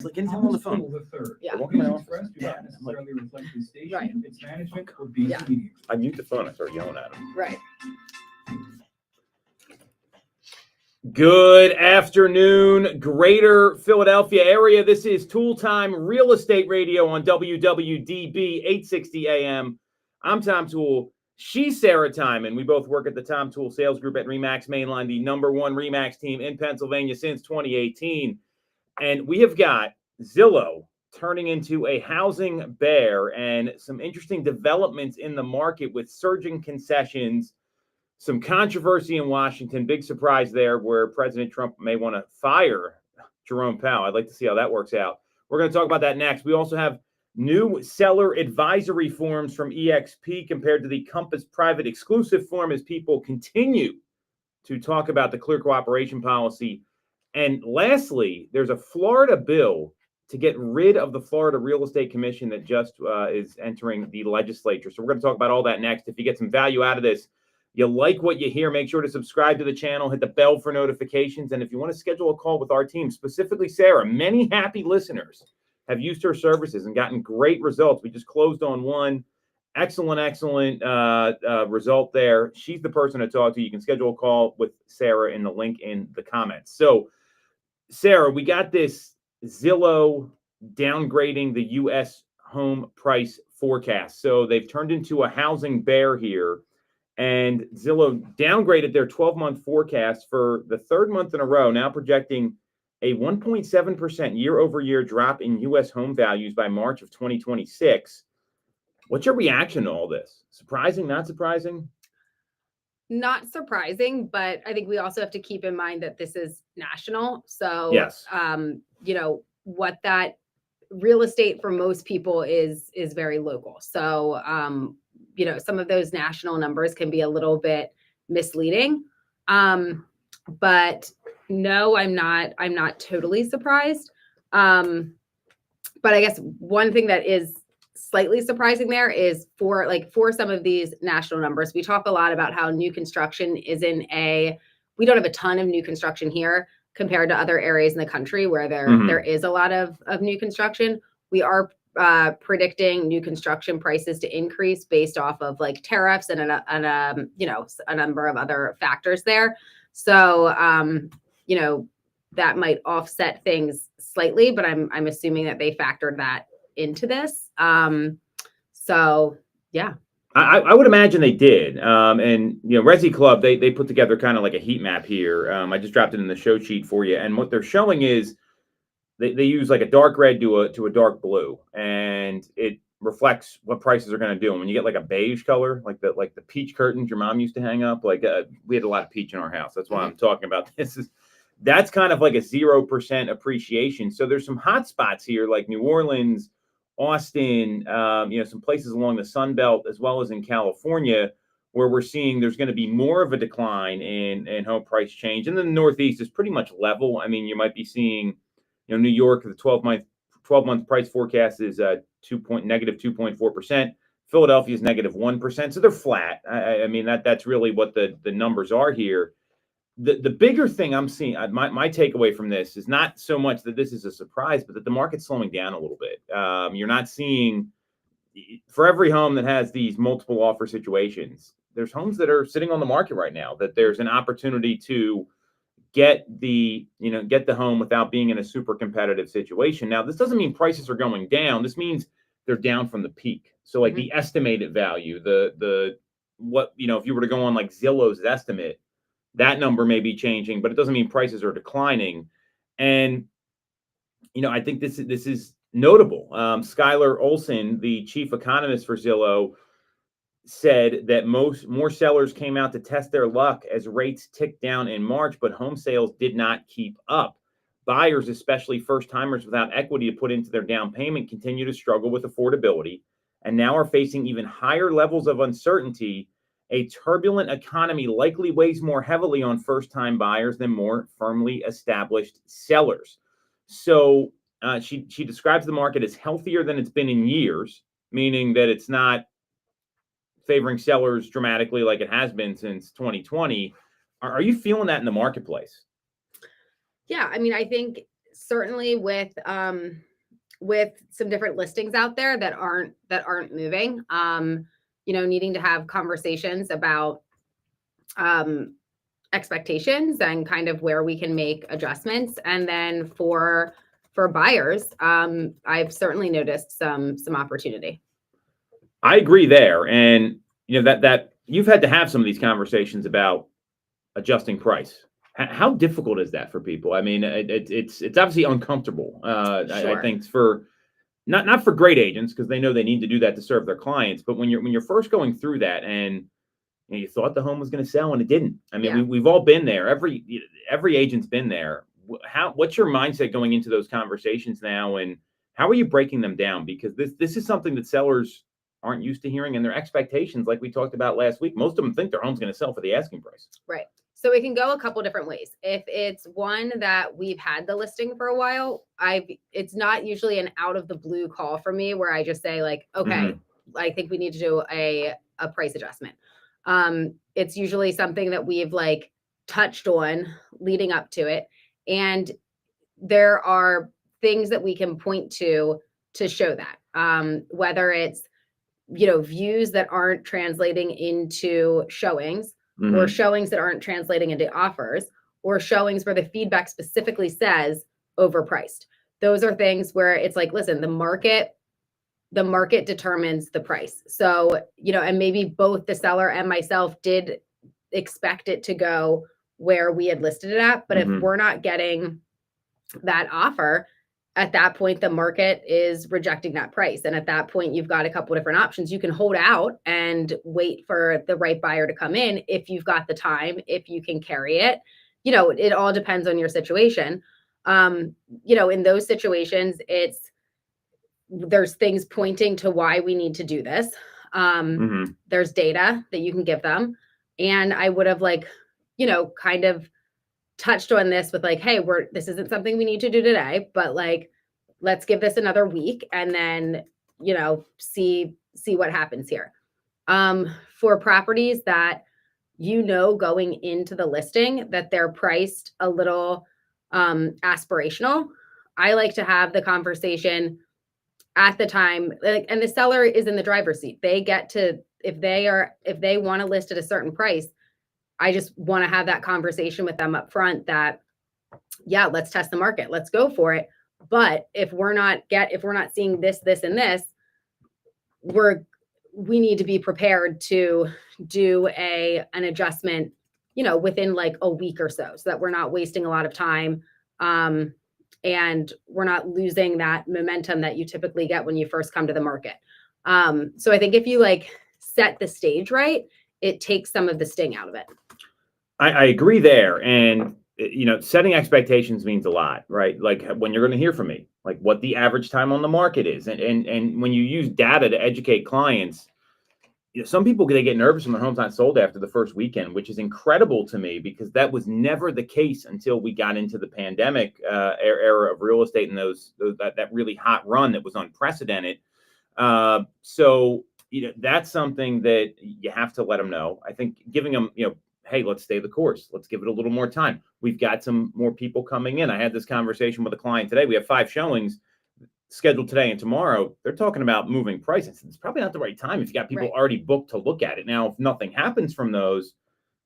Like anytime on the phone. Toole the third. Yeah. Walk in my Views office. expressed do Yeah, not I'm like, necessarily reflect the station, Right. its management, or BC Yeah. Media. I mute the phone. I start yelling at him. Right. Good afternoon, Greater Philadelphia area. This is Toole Time Real Estate Radio on WWDB 860 AM. I'm Tom Toole. She's Sarah Timon. We both work at the Tom Toole Sales Group at RE/MAX Mainline, the #1 RE/MAX team in Pennsylvania since 2018. And we have got Zillow turning into a housing bear and some interesting developments in the market with surging concessions. Some controversy in Washington, big surprise there where President Trump may want to fire Jerome Powell. I'd like to see how that works out. We're going to talk about that next. We also have new seller advisory forms from EXP compared to the Compass private exclusive form as people continue to talk about the clear cooperation policy. And lastly, there's a Florida bill to get rid of the Florida Real Estate Commission that just is entering the legislature. So we're going to talk about all that next. If you get some value out of this, you like what you hear, make sure to subscribe to the channel, hit the bell for notifications. And if you want to schedule a call with our team, specifically Sarah, many happy listeners have used her services and gotten great results. We just closed on one. Excellent result there. She's the person to talk to. You can schedule a call with Sarah in the link in the comments. So, Sarah, we got this Zillow downgrading the U.S. home price forecast. So they've turned into a housing bear here. And Zillow downgraded their 12-month forecast for the third month in a row, now projecting a 1.7% year-over-year drop in U.S. home values by March of 2026. What's your reaction to all this? Surprising, not surprising? Not surprising, but I think we also have to keep in mind that this is national. So, Yes. What that real estate for most people is very local. So, some of those national numbers can be a little bit misleading. But no, I'm not totally surprised. But I guess one thing that is slightly surprising there is for some of these national numbers, we talk a lot about how new construction we don't have a ton of new construction here compared to other areas in the country where there is a lot of new construction. We are predicting new construction prices to increase based off of like tariffs and a number of other factors there. So that might offset things slightly, but I'm assuming that they factored that into this. So yeah. I would imagine they did. And Resi Club, they put together kind of like a heat map here. I just dropped it in the show sheet for you. And what they're showing is they use like a dark red to a dark blue, and it reflects what prices are going to do. And when you get like a beige color, like the peach curtains your mom used to hang up, we had a lot of peach in our house. That's why I'm talking about this. That's kind of like a 0% appreciation. So there's some hot spots here like New Orleans, Austin, some places along the Sun Belt, as well as in California, where we're seeing there's going to be more of a decline in home price change. And then the Northeast is pretty much level. I mean, you might be seeing, New York, the 12-month price forecast is negative 2.4%. Philadelphia is negative 1%. So they're flat. I mean, that's really what the numbers are here. The bigger thing I'm seeing, my takeaway from this is not so much that this is a surprise, but that the market's slowing down a little bit. You're not seeing, for every home that has these multiple offer situations, there's homes that are sitting on the market right now, that there's an opportunity to get the home without being in a super competitive situation. Now, this doesn't mean prices are going down. This means they're down from the peak. So like the estimated value, if you were to go on like Zillow's estimate, that number may be changing, but it doesn't mean prices are declining. And, I think this is notable. Skylar Olson, the chief economist for Zillow, said that more sellers came out to test their luck as rates ticked down in March, but home sales did not keep up. Buyers, especially first-timers without equity to put into their down payment, continue to struggle with affordability and now are facing even higher levels of uncertainty. A turbulent economy likely weighs more heavily on first-time buyers than more firmly established sellers. So she describes the market as healthier than it's been in years, meaning that it's not favoring sellers dramatically like it has been since 2020. Are you feeling that in the marketplace? Yeah, I mean, I think certainly with some different listings out there that aren't moving, needing to have conversations about expectations and kind of where we can make adjustments. And then for buyers, I've certainly noticed some opportunity. I agree there. And that you've had to have some of these conversations about adjusting price. How difficult is that for people? I mean, it's obviously uncomfortable. I Sure. think for not for great agents, because they know they need to do that to serve their clients. But when you're first going through that, and you thought the home was going to sell and it didn't. I mean, Yeah. we've all been there. Every agent's been there. What's your mindset going into those conversations now, and how are you breaking them down? Because this is something that sellers aren't used to hearing, and their expectations, like we talked about last week, most of them think their home's going to sell for the asking price. Right. So it can go a couple different ways. If it's one that we've had the listing for a while, it's not usually an out of the blue call for me where I just say like, okay, I think we need to do a price adjustment. It's usually something that we've like touched on leading up to it. And there are things that we can point to show that, whether it's, views that aren't translating into showings, or showings that aren't translating into offers, or showings where the feedback specifically says overpriced. Those are things where it's like, listen, the market determines the price. So, and maybe both the seller and myself did expect it to go where we had listed it at. But if we're not getting that offer, at that point, the market is rejecting that price. And at that point, you've got a couple different options. You can hold out and wait for the right buyer to come in if you've got the time, if you can carry it. It all depends on your situation. In those situations, there's things pointing to why we need to do this. There's data that you can give them. And I would have kind of touched on this with like, hey, this isn't something we need to do today, but like, let's give this another week and then, see what happens here. For properties that, going into the listing that they're priced a little aspirational, I like to have the conversation at the time, and the seller is in the driver's seat. They get to, if they want to list at a certain price, I just want to have that conversation with them up front that, yeah, let's test the market. Let's go for it. But if we're not seeing this, and this, we need to be prepared to do an adjustment, within like a week or so that we're not wasting a lot of time. And we're not losing that momentum that you typically get when you first come to the market. So I think if you like set the stage right, it takes some of the sting out of it. I agree there. And, setting expectations means a lot, right? Like when you're going to hear from me, like what the average time on the market is. And when you use data to educate clients, some people, they get nervous when their home's not sold after the first weekend, which is incredible to me because that was never the case until we got into the pandemic era of real estate and that really hot run that was unprecedented. So, that's something that you have to let them know. I think giving them, hey, let's stay the course. Let's give it a little more time. We've got some more people coming in. I had this conversation with a client today. We have 5 showings scheduled today and tomorrow. They're talking about moving prices. It's probably not the right time if you got people already booked to look at it. Now, if nothing happens from those,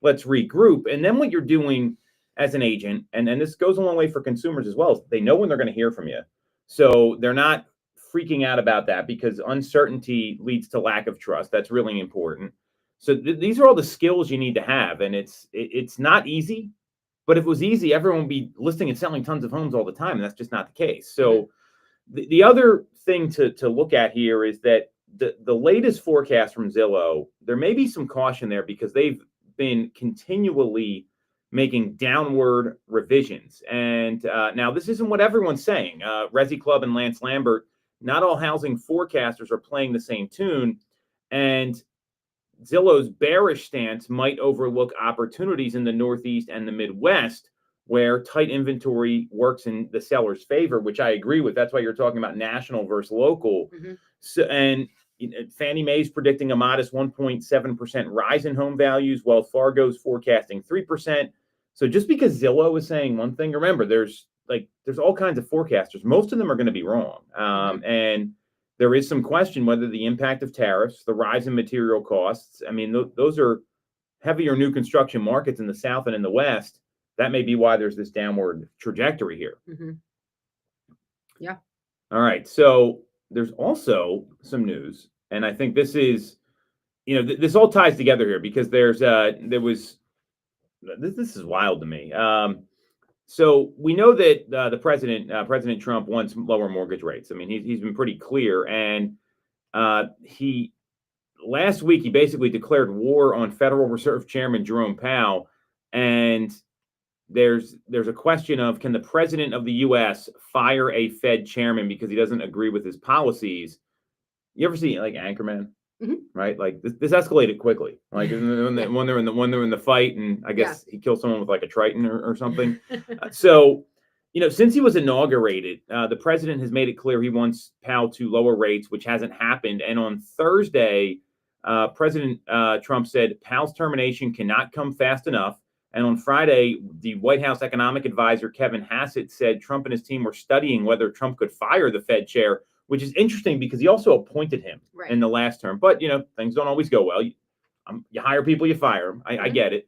let's regroup. And then what you're doing as an agent, and this goes a long way for consumers as well, is they know when they're going to hear from you. So they're not freaking out about that because uncertainty leads to lack of trust. That's really important. So these are all the skills you need to have. And it's not easy, but if it was easy, everyone would be listing and selling tons of homes all the time. And that's just not the case. So the other thing to look at here is that the latest forecast from Zillow, there may be some caution there because they've been continually making downward revisions. And now this isn't what everyone's saying. Resi Club and Lance Lambert, not all housing forecasters are playing the same tune. And Zillow's bearish stance might overlook opportunities in the Northeast and the Midwest where tight inventory works in the seller's favor, which I agree with. That's why you're talking about national versus local. So, and Fannie Mae's predicting a modest 1.7% rise in home values, while Fargo's forecasting 3%. So just because Zillow is saying one thing, remember, there's like there's all kinds of forecasters. Most of them are going to be wrong. And there is some question whether the impact of tariffs, the rise in material costs, I mean, those are heavier new construction markets in the South and in the West. That may be why there's this downward trajectory here. Yeah. All right. So there's also some news, and I think this is, this all ties together here because this is wild to me. So we know that the President Trump wants lower mortgage rates. I mean, he's been pretty clear, and he last week he basically declared war on Federal Reserve Chairman Jerome Powell, and there's a question of, can the president of the U.S. fire a Fed chairman because he doesn't agree with his policies? You ever see like Anchorman? Right, like this escalated quickly. Like when they're in the fight, and I guess he killed someone with like a Triton or something. So, since he was inaugurated, the president has made it clear he wants Powell to lower rates, which hasn't happened. And on Thursday, President Trump said Powell's termination cannot come fast enough. And on Friday, the White House economic advisor Kevin Hassett said Trump and his team were studying whether Trump could fire the Fed chair, which is interesting because he also appointed him in the last term. But, things don't always go well. You hire people, you fire them. I get it.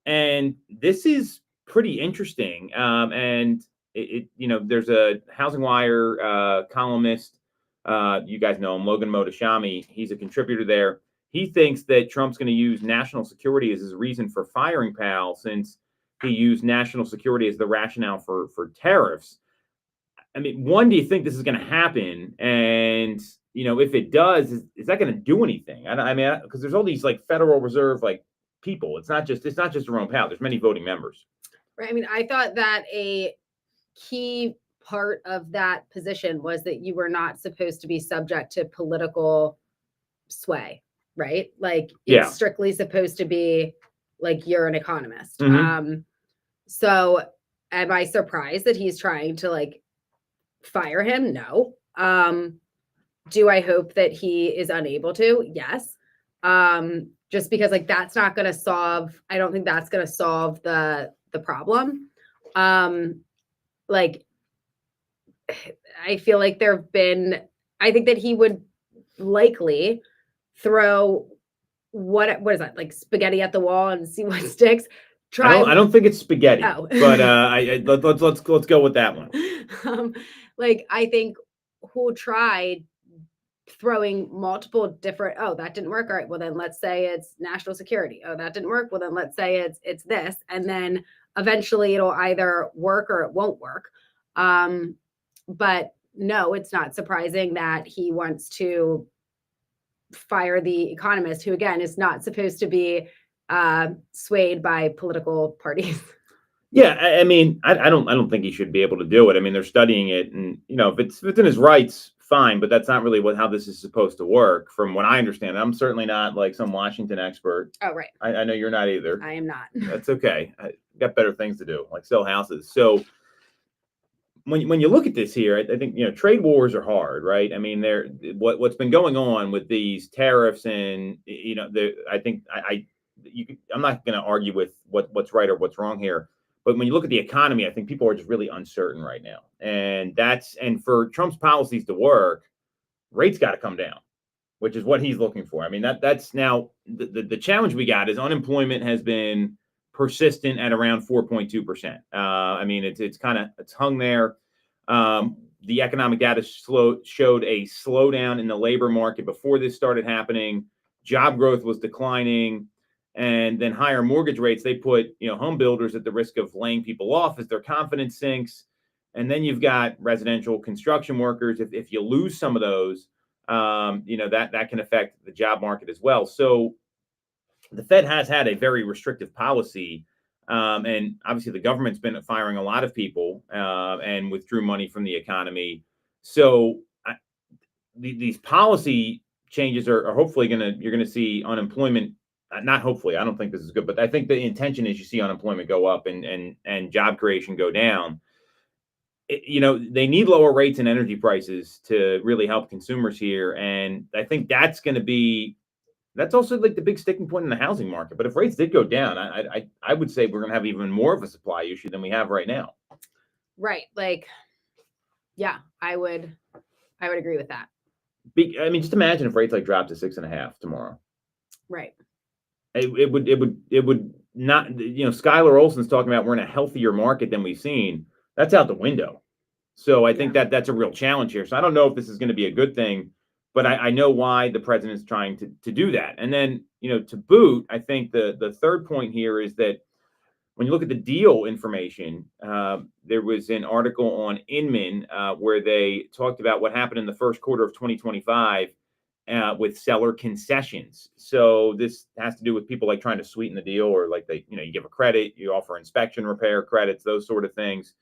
And this is pretty interesting. And there's a Housing Wire columnist. You guys know him, Logan Mohtashami. He's a contributor there. He thinks that Trump's going to use national security as his reason for firing Powell, since he used national security as the rationale for tariffs. I mean, one, do you think this is going to happen? And, if it does, is that going to do anything? I mean, because there's all these like Federal Reserve like people. It's not just Jerome Powell. There's many voting members. Right. I mean, I thought that a key part of that position was that you were not supposed to be subject to political sway, right? Like it's strictly supposed to be like you're an economist. So am I surprised that he's trying to like fire him? No. Do I hope that he is unable to? Yes. Just because like that's not going to solve, I don't think that's going to solve the problem. Like I feel like I think that he would likely throw what is that, like spaghetti at the wall and see what sticks. I don't think it's spaghetti, but let's go with that one. Like I think who tried throwing multiple different, that didn't work. All right, well then let's say it's national security. Oh, that didn't work. Well then let's say it's this, and then eventually it'll either work or it won't work. But no, it's not surprising that he wants to fire the economist, who again is not supposed to be swayed by political parties. Yeah, I mean, I don't think he should be able to do it. I mean, they're studying it, and if it's within his rights, fine. But that's not really how this is supposed to work, from what I understand. I'm certainly not like some Washington expert. Oh, right. I know you're not either. I am not. That's okay. I got better things to do, like sell houses. So when you look at this here, I think trade wars are hard, right? I mean, what's been going on with these tariffs, and I think I'm not going to argue with what's right or what's wrong here. But when you look at the economy, I think people are just really uncertain right now. And for Trump's policies to work, rates got to come down, which is what he's looking for. I mean, that's now the challenge we got is unemployment has been persistent at around 4.2%. I mean, it's hung there. The economic data showed a slowdown in the labor market before this started happening. Job growth was declining. And then higher mortgage rates, they put home builders at the risk of laying people off as their confidence sinks. And then you've got residential construction workers. If you lose some of those, that can affect the job market as well. So the Fed has had a very restrictive policy, and obviously the government's been firing a lot of people and withdrew money from the economy. So these policy changes are hopefully you're going to see unemployment. Not hopefully, I don't think this is good, but I think the intention is you see unemployment go up and job creation go down. They need lower rates and energy prices to really help consumers here. And I think that's also like the big sticking point in the housing market. But if rates did go down, I would say we're going to have even more of a supply issue than we have right now. Right. Like, yeah, I would agree with that. I mean, just imagine if rates like dropped to 6.5 tomorrow. Right. It would not. Skylar Olson's talking about we're in a healthier market than we've seen. That's out the window. So I think Yeah. that's a real challenge here. So I don't know if this is going to be a good thing, but I know why the president's trying to do that. And then, to boot, I think the third point here is that when you look at the deal information, there was an article on Inman where they talked about what happened in the first quarter of 2025 with seller concessions. So this has to do with people like trying to sweeten the deal, or like you give a credit, you offer inspection repair credits, those sort of things.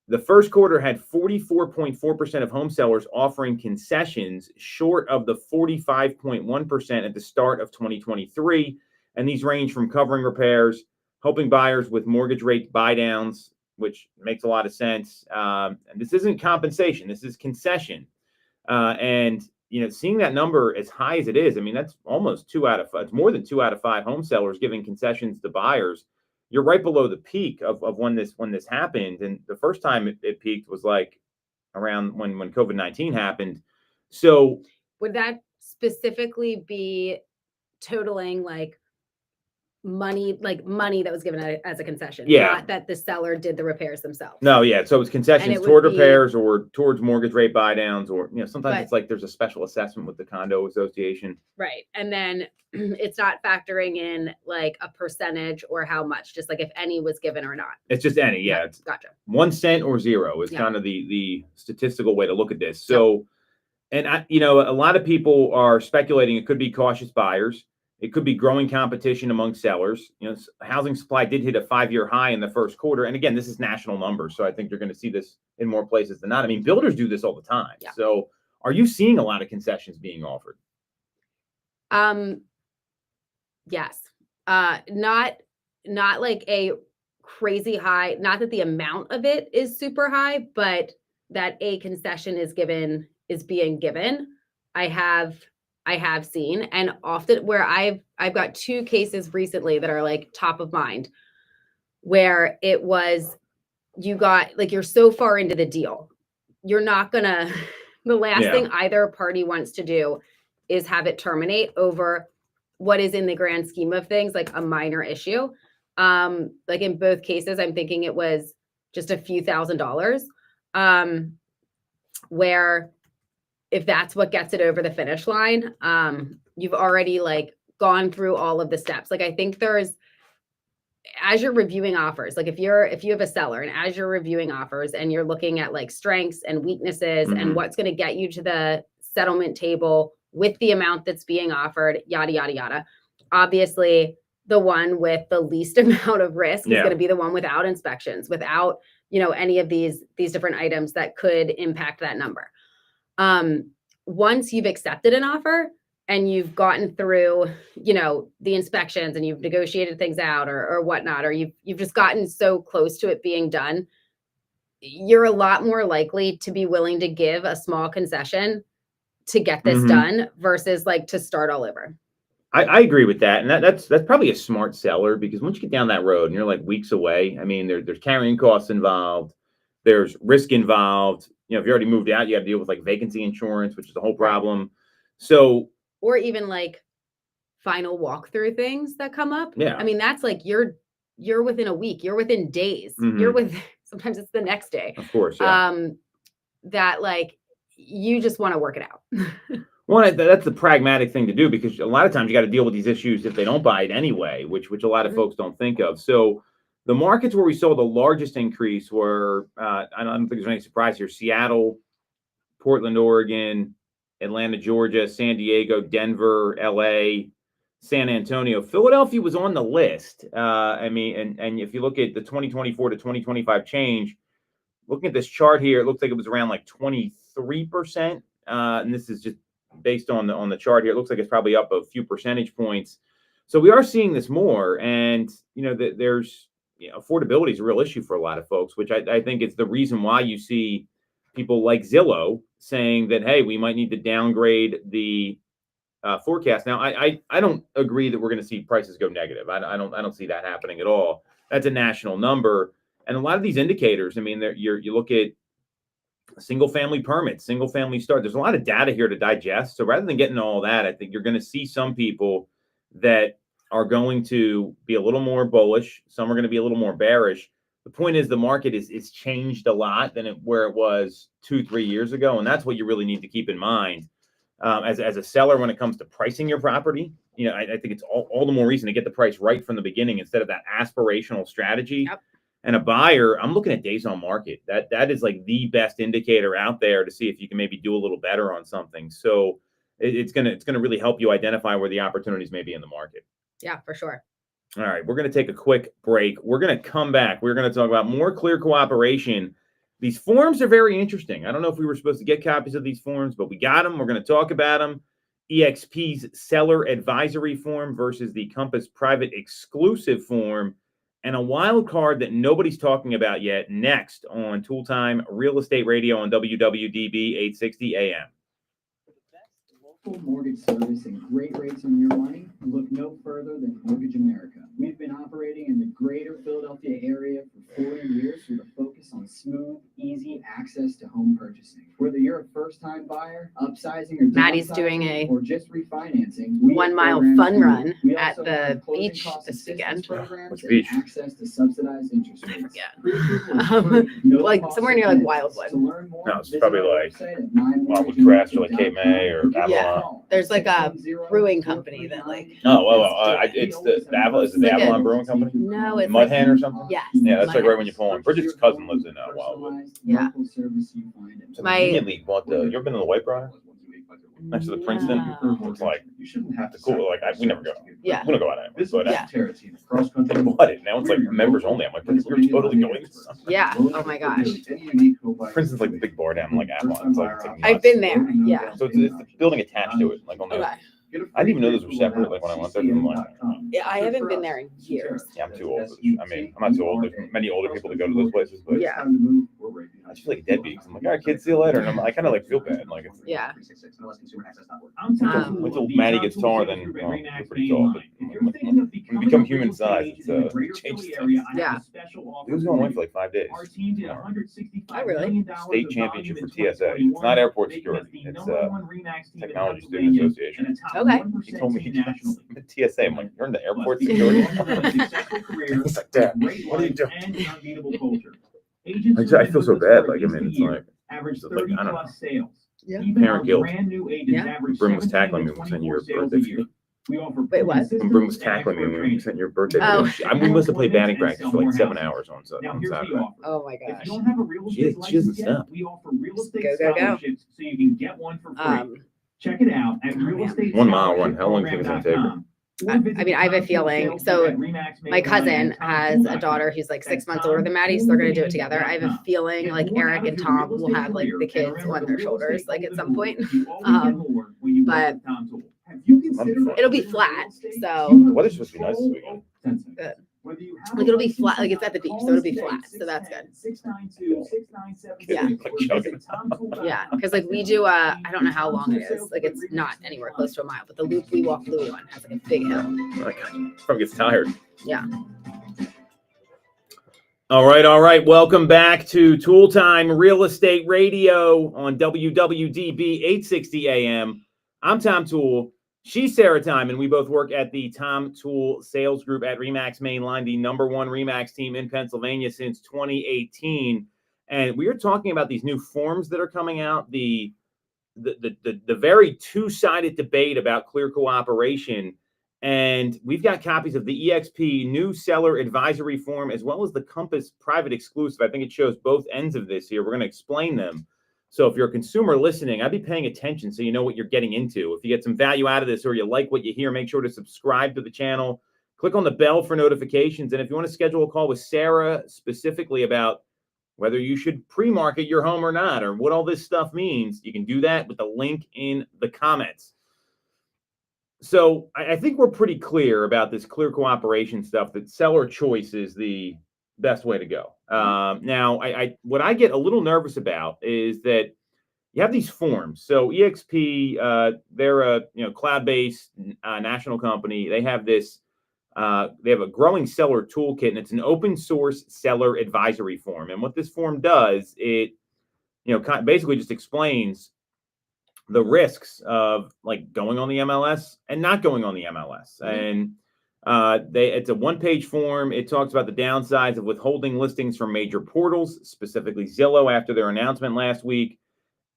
The first quarter had 44.4% of home sellers offering concessions, short of the 45.1% at the start of 2023. And these range from covering repairs, helping buyers with mortgage rate buy downs, which makes a lot of sense. And this isn't compensation, this is concession. And seeing that number as high as it is, I mean, that's almost 2 out of 5. It's more than 2 out of 5 home sellers giving concessions to buyers. You're right below the peak of when this happened, and the first time it peaked was like around when COVID-19 happened. So would that specifically be totaling like money that was given as a concession, Yeah. not that the seller did the repairs themselves? No, yeah. So it's concessions toward repairs or towards mortgage rate buy downs, or sometimes it's like there's a special assessment with the condo association. Right. And then it's not factoring in like a percentage or how much, just like if any was given or not. It's just any, yeah. It's gotcha. 1 cent or 0 is kind of the statistical way to look at this. So, and a lot of people are speculating it could be cautious buyers. It could be growing competition among sellers. Housing supply did hit a 5-year high in the first quarter. And again, this is national numbers. So I think you're going to see this in more places than not. I mean, builders do this all the time. Yeah. So are you seeing a lot of concessions being offered? Yes. Not like a crazy high, not that the amount of it is super high, but that a concession is being given. I have seen, and often where I've got 2 cases recently that are like top of mind, where it was, you're so far into the deal, you're not gonna, the last thing either party wants to do is have it terminate over what is in the grand scheme of things like a minor issue. Like in both cases, I'm thinking it was just a few $1,000s, where if that's what gets it over the finish line, you've already like gone through all of the steps. Like I think as you're reviewing offers, like if you have a seller and as you're reviewing offers and you're looking at like strengths and weaknesses and what's going to get you to the settlement table with the amount that's being offered, yada, yada, yada. Obviously, the one with the least amount of risk is going to be the one without inspections, without, any of these different items that could impact that number. Once you've accepted an offer and you've gotten through, the inspections and you've negotiated things out or whatnot, or you've just gotten so close to it being done, you're a lot more likely to be willing to give a small concession to get this done versus like to start all over. I agree with that. And that's probably a smart seller, because once you get down that road and you're like weeks away, I mean, there's carrying costs involved. There's risk involved. If you already moved out, you have to deal with like vacancy insurance, which is a whole problem. Right. So, or even like final walkthrough things that come up. Yeah. I mean, that's like you're within a week, you're within days, sometimes it's the next day. Of course. Yeah. That like, you just want to work it out. Well, that's the pragmatic thing to do, because a lot of times you got to deal with these issues if they don't buy it anyway, which a lot of folks don't think of. So the markets where we saw the largest increase were, I don't think there's any surprise here, Seattle, Portland, Oregon, Atlanta, Georgia, San Diego, Denver, LA, San Antonio. Philadelphia was on the list. I mean, and if you look at the 2024 to 2025 change, looking at this chart here, it looks like it was around like 23%. And this is just based on the chart here. It looks like it's probably up a few percentage points. So we are seeing this more, and there's affordability is a real issue for a lot of folks, which I think is the reason why you see people like Zillow saying that, hey, we might need to downgrade the forecast. Now, I don't agree that we're going to see prices go negative. I don't see that happening at all. That's a national number. And a lot of these indicators, I mean, you look at single family permits, single family start. There's a lot of data here to digest. So rather than getting all that, I think you're going to see some people that are going to be a little more bullish. Some are going to be a little more bearish. The point is the market is changed a lot than where it was 2-3 years ago. And that's what you really need to keep in mind as a seller when it comes to pricing your property. You know, I think it's all the more reason to get the price right from the beginning instead of that aspirational strategy. Yep. And a buyer, I'm looking at days on market. That is like the best indicator out there to see if you can maybe do a little better on something. So it's gonna really help you identify where the opportunities may be in the market. Yeah, for sure. All right, we're gonna take a quick break. We're gonna come back. We're gonna talk about more clear cooperation. These forms are very interesting. I don't know if we were supposed to get copies of these forms, but we got them. We're gonna talk about them. EXP's seller advisory form versus the Compass private exclusive form. And a wild card that nobody's talking about yet next on Toole Time Real Estate Radio on WWDB 860 AM. Local mortgage service and great rates on your money, look no further than Mortgage America. We've been operating in the greater Philadelphia area for 40 years with a focus on smooth, easy access to home purchasing. Whether you're a first-time buyer, upsizing or Maddie's downsizing, doing or just refinancing, 1 mile fun run at the closing beach cost this assistance weekend. programs Which and beach? access to subsidized interest rates. Yeah. Like somewhere near like Wildwood. No, it's probably like Wildwood Crest or like Cape May or Avalon. Yeah. There's like a brewing company that like. Oh, well, it's the Avalon. Is it the Like a- Avalon Brewing Company? No, it's Mud like Hen or something? Yes. Yeah, that's like Mud right when you pull in. Bridget's cousin lives in Wildwood. Yeah. So My- immediately bought the. You ever been to the Whitebriar? Next to the Princeton? No. It's like You shouldn't have to cool. Like we never go. Yeah. We don't go out anymore. This But is Yeah. charity team, cross country. they bought it. Now it's like members only. I'm like, we're totally going to something. Yeah. Oh my gosh. Princeton's like the big bar down like Avalon. It's like I've nuts. been there. Yeah. So it's the building attached to it, like on the. Okay. I didn't even know those were separate. Like when I went there, I'm like, Yeah, I haven't been there in years. yeah, I'm too old. I mean, I'm not too old. There's many older people that go to those places, but Yeah. I just feel like a deadbeat. 'Cause I'm like, all right, kids, see you later. And I kind of like feel bad. Like, it's, Yeah. wait till Maddie gets taller, then well, you're pretty tall. But when you become human size, it's changes things. Yeah. He was going away for like 5 days. Oh, really? State championship for TSA. It's not airport security. It's Technology Student Association. Okay. He told me I'm at TSA. I'm like, you're in the airport security? He's like, Dad, what are you doing? I feel so bad. Like, I mean, it's like, Average like, 30 I don't plus sales. Yeah. Even Parent our guilt. brand new agents Yeah. average Brim was 17 tackling me to when we sent you 24 your sales birthday. a year. We offer Wait, what? When Brim was tackling me when we sent your birthday. Oh. video. We must have played batting practice for like 7 hours on Now on here's the Saturday. offer. Oh my If gosh. you don't have a real She- estate she doesn't license yet, stop. we offer real estate Go, go, go. scholarships so you can get one for free. Check it out at man. 1 mile run. How long do you think it's gonna take her? I mean, I have a feeling. So my cousin has a daughter who's like 6 months older than Maddie, so they're gonna do it together. I have a feeling like Eric and Tom will have like the kids on their shoulders, like at some point. But it'll be flat, so The weather's supposed to be nice this weekend. Good. Like it'll be flat, like it's at the beach, so it'll be flat, so that's good. Yeah. Like chugging. Yeah, because like we do, I don't know how long it is. Like it's not anywhere close to a mile, but the loop we walk Louis on has like a big hill. Like, probably gets tired. Yeah. All right. Welcome back to Toole Time Real Estate Radio on WWDB 860 AM. I'm Tom Toole. She's Sarah Time, and we both work at the Tom Toole Sales Group at RE/MAX Mainline, the #1 RE/MAX team in Pennsylvania since 2018. And we are talking about these new forms that are coming out, the very two-sided debate about clear cooperation. And we've got copies of the EXP new seller advisory form as well as the Compass private exclusive. I think it shows both ends of this here. We're going to explain them. So if you're a consumer listening, I'd be paying attention so you know what you're getting into. If you get some value out of this or you like what you hear, make sure to subscribe to the channel. Click on the bell for notifications. And if you want to schedule a call with Sarah specifically about whether you should pre-market your home or not, or what all this stuff means, you can do that with the link in the comments. So I think we're pretty clear about this clear cooperation stuff, that seller choice is the best way to go. Now, what I get a little nervous about is that you have these forms. So EXP, they're a cloud-based national company. They have this They have a growing seller toolkit, and it's an open source seller advisory form. And what this form does, it basically just explains the risks of like going on the MLS and not going on the MLS. And it's a one-page form. It talks about the downsides of withholding listings from major portals, specifically Zillow, after their announcement last week.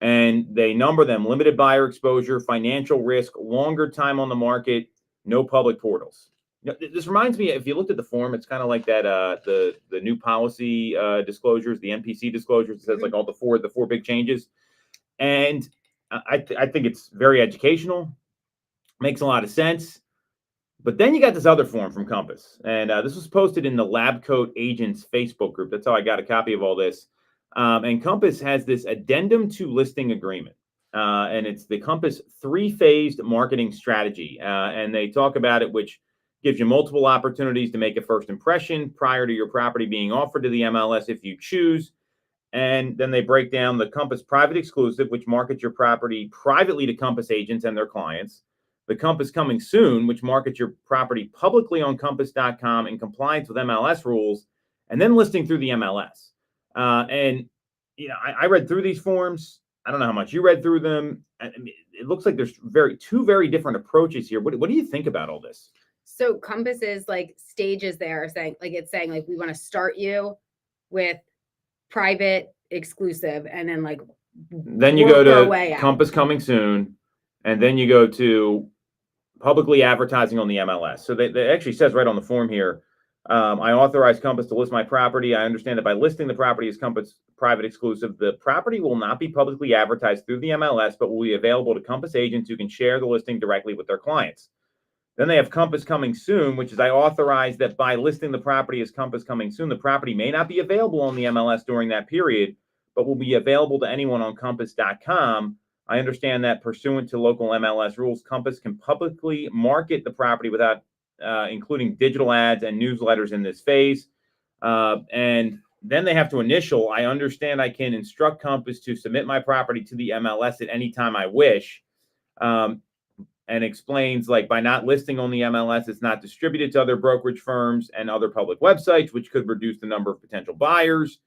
And they number them: limited buyer exposure, financial risk, longer time on the market, no public portals. This reminds me, if you looked at the form, it's kind of like that the new policy disclosures, the NPC disclosures. It says like all the four big changes. And I think it's very educational, makes a lot of sense. But then you got this other form from Compass, and this was posted in the Lab Coat Agents Facebook group. That's how I got a copy of all this. And Compass has this addendum to listing agreement, and it's the Compass 3-phased marketing strategy. And they talk about it, which gives you multiple opportunities to make a first impression prior to your property being offered to the MLS if you choose. And then they break down the Compass Private Exclusive, which markets your property privately to Compass agents and their clients. The Compass Coming Soon, which markets your property publicly on Compass.com in compliance with MLS rules, and then listing through the MLS. And I read through these forms. I don't know how much you read through them. I mean, it looks like there's two very different approaches here. What do you think about all this? So Compass is like stages there, saying like we want to start you with private exclusive, and then you go to Compass Coming Soon, and then you go to publicly advertising on the MLS. So they actually says right on the form here, I authorize Compass to list my property. I understand that by listing the property as Compass Private Exclusive, the property will not be publicly advertised through the MLS, but will be available to Compass agents who can share the listing directly with their clients. Then they have Compass Coming Soon, which is I authorize that by listing the property as Compass Coming Soon, the property may not be available on the MLS during that period, but will be available to anyone on Compass.com. I understand that pursuant to local MLS rules, Compass can publicly market the property without including digital ads and newsletters in this phase. And then they have to initial, I understand I can instruct Compass to submit my property to the MLS at any time I wish. And explains like by not listing on the MLS, it's not distributed to other brokerage firms and other public websites, which could reduce the number of potential buyers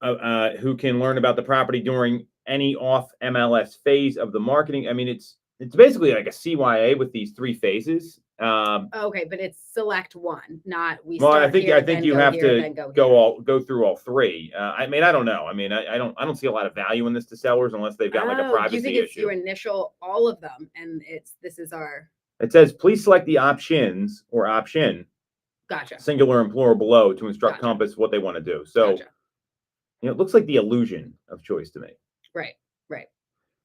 who can learn about the property during any off MLS phase of the marketing. I mean, it's basically like a CYA with these 3 phases. Okay, but it's select one, not we. Well, start I think here, you have here, to go through all 3. I mean, I don't know. I mean, I don't see a lot of value in this to sellers unless they've got like a privacy you think it's issue. You initial all of them, and this is our. It says please select the options or option. Gotcha. Singular and plural below to instruct Gotcha. Compass what they want to do. So, Gotcha. it looks like the illusion of choice to me. Right.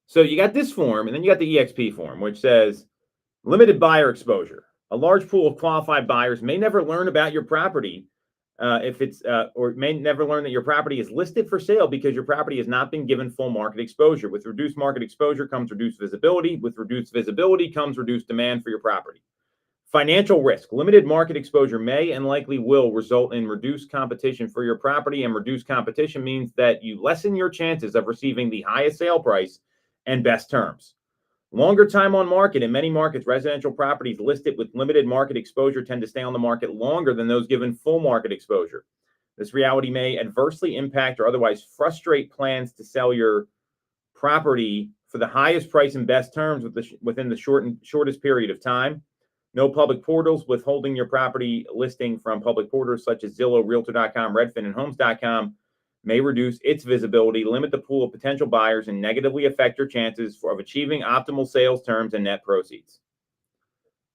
So you got this form, and then you got the EXP form, which says limited buyer exposure. A large pool of qualified buyers may never learn about your property or may never learn that your property is listed for sale because your property has not been given full market exposure. With reduced market exposure comes reduced visibility. With reduced visibility comes reduced demand for your property. Financial risk. Limited market exposure may and likely will result in reduced competition for your property, and reduced competition means that you lessen your chances of receiving the highest sale price and best terms. Longer time on market. In many markets, residential properties listed with limited market exposure tend to stay on the market longer than those given full market exposure. This reality may adversely impact or otherwise frustrate plans to sell your property for the highest price and best terms within the shortest period of time. No public portals. Withholding your property listing from public portals such as Zillow, Realtor.com, Redfin, and Homes.com may reduce its visibility, limit the pool of potential buyers, and negatively affect your chances of achieving optimal sales terms and net proceeds.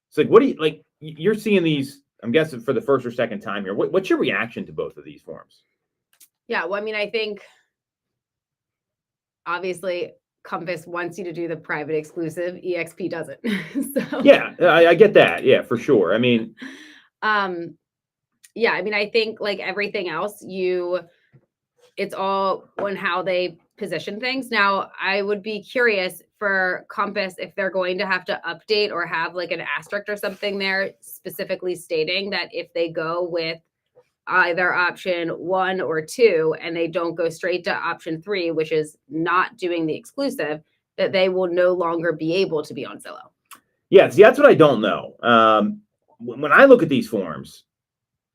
It's like, what do you you're seeing these, I'm guessing for the first or second time here. What's your reaction to both of these forms? Yeah, well, I mean, I think obviously Compass wants you to do the private exclusive, EXP doesn't. So yeah, I get that. Yeah, for sure. I mean, yeah, I mean, I think like everything else, it's all on how they position things. Now, I would be curious for Compass if they're going to have to update or have like an asterisk or something there specifically stating that if they go with either option 1 or 2 and they don't go straight to option 3, which is not doing the exclusive, that they will no longer be able to be on Zillow. Yeah, see, that's what I don't know. when I look at these forms,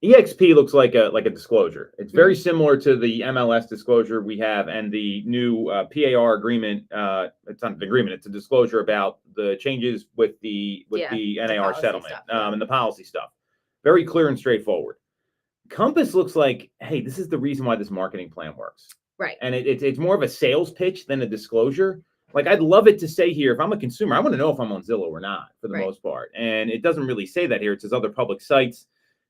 EXP looks like a disclosure. It's very similar to the MLS disclosure we have and the new PAR agreement. It's not an agreement; it's a disclosure about the changes with the NAR settlement stuff, and the policy stuff. Very clear and straightforward. Compass looks like, hey, this is the reason why this marketing plan works. Right. And it's more of a sales pitch than a disclosure. Like, I'd love it to say here, if I'm a consumer, I want to know if I'm on Zillow or not for the most part. And it doesn't really say that here. It says other public sites.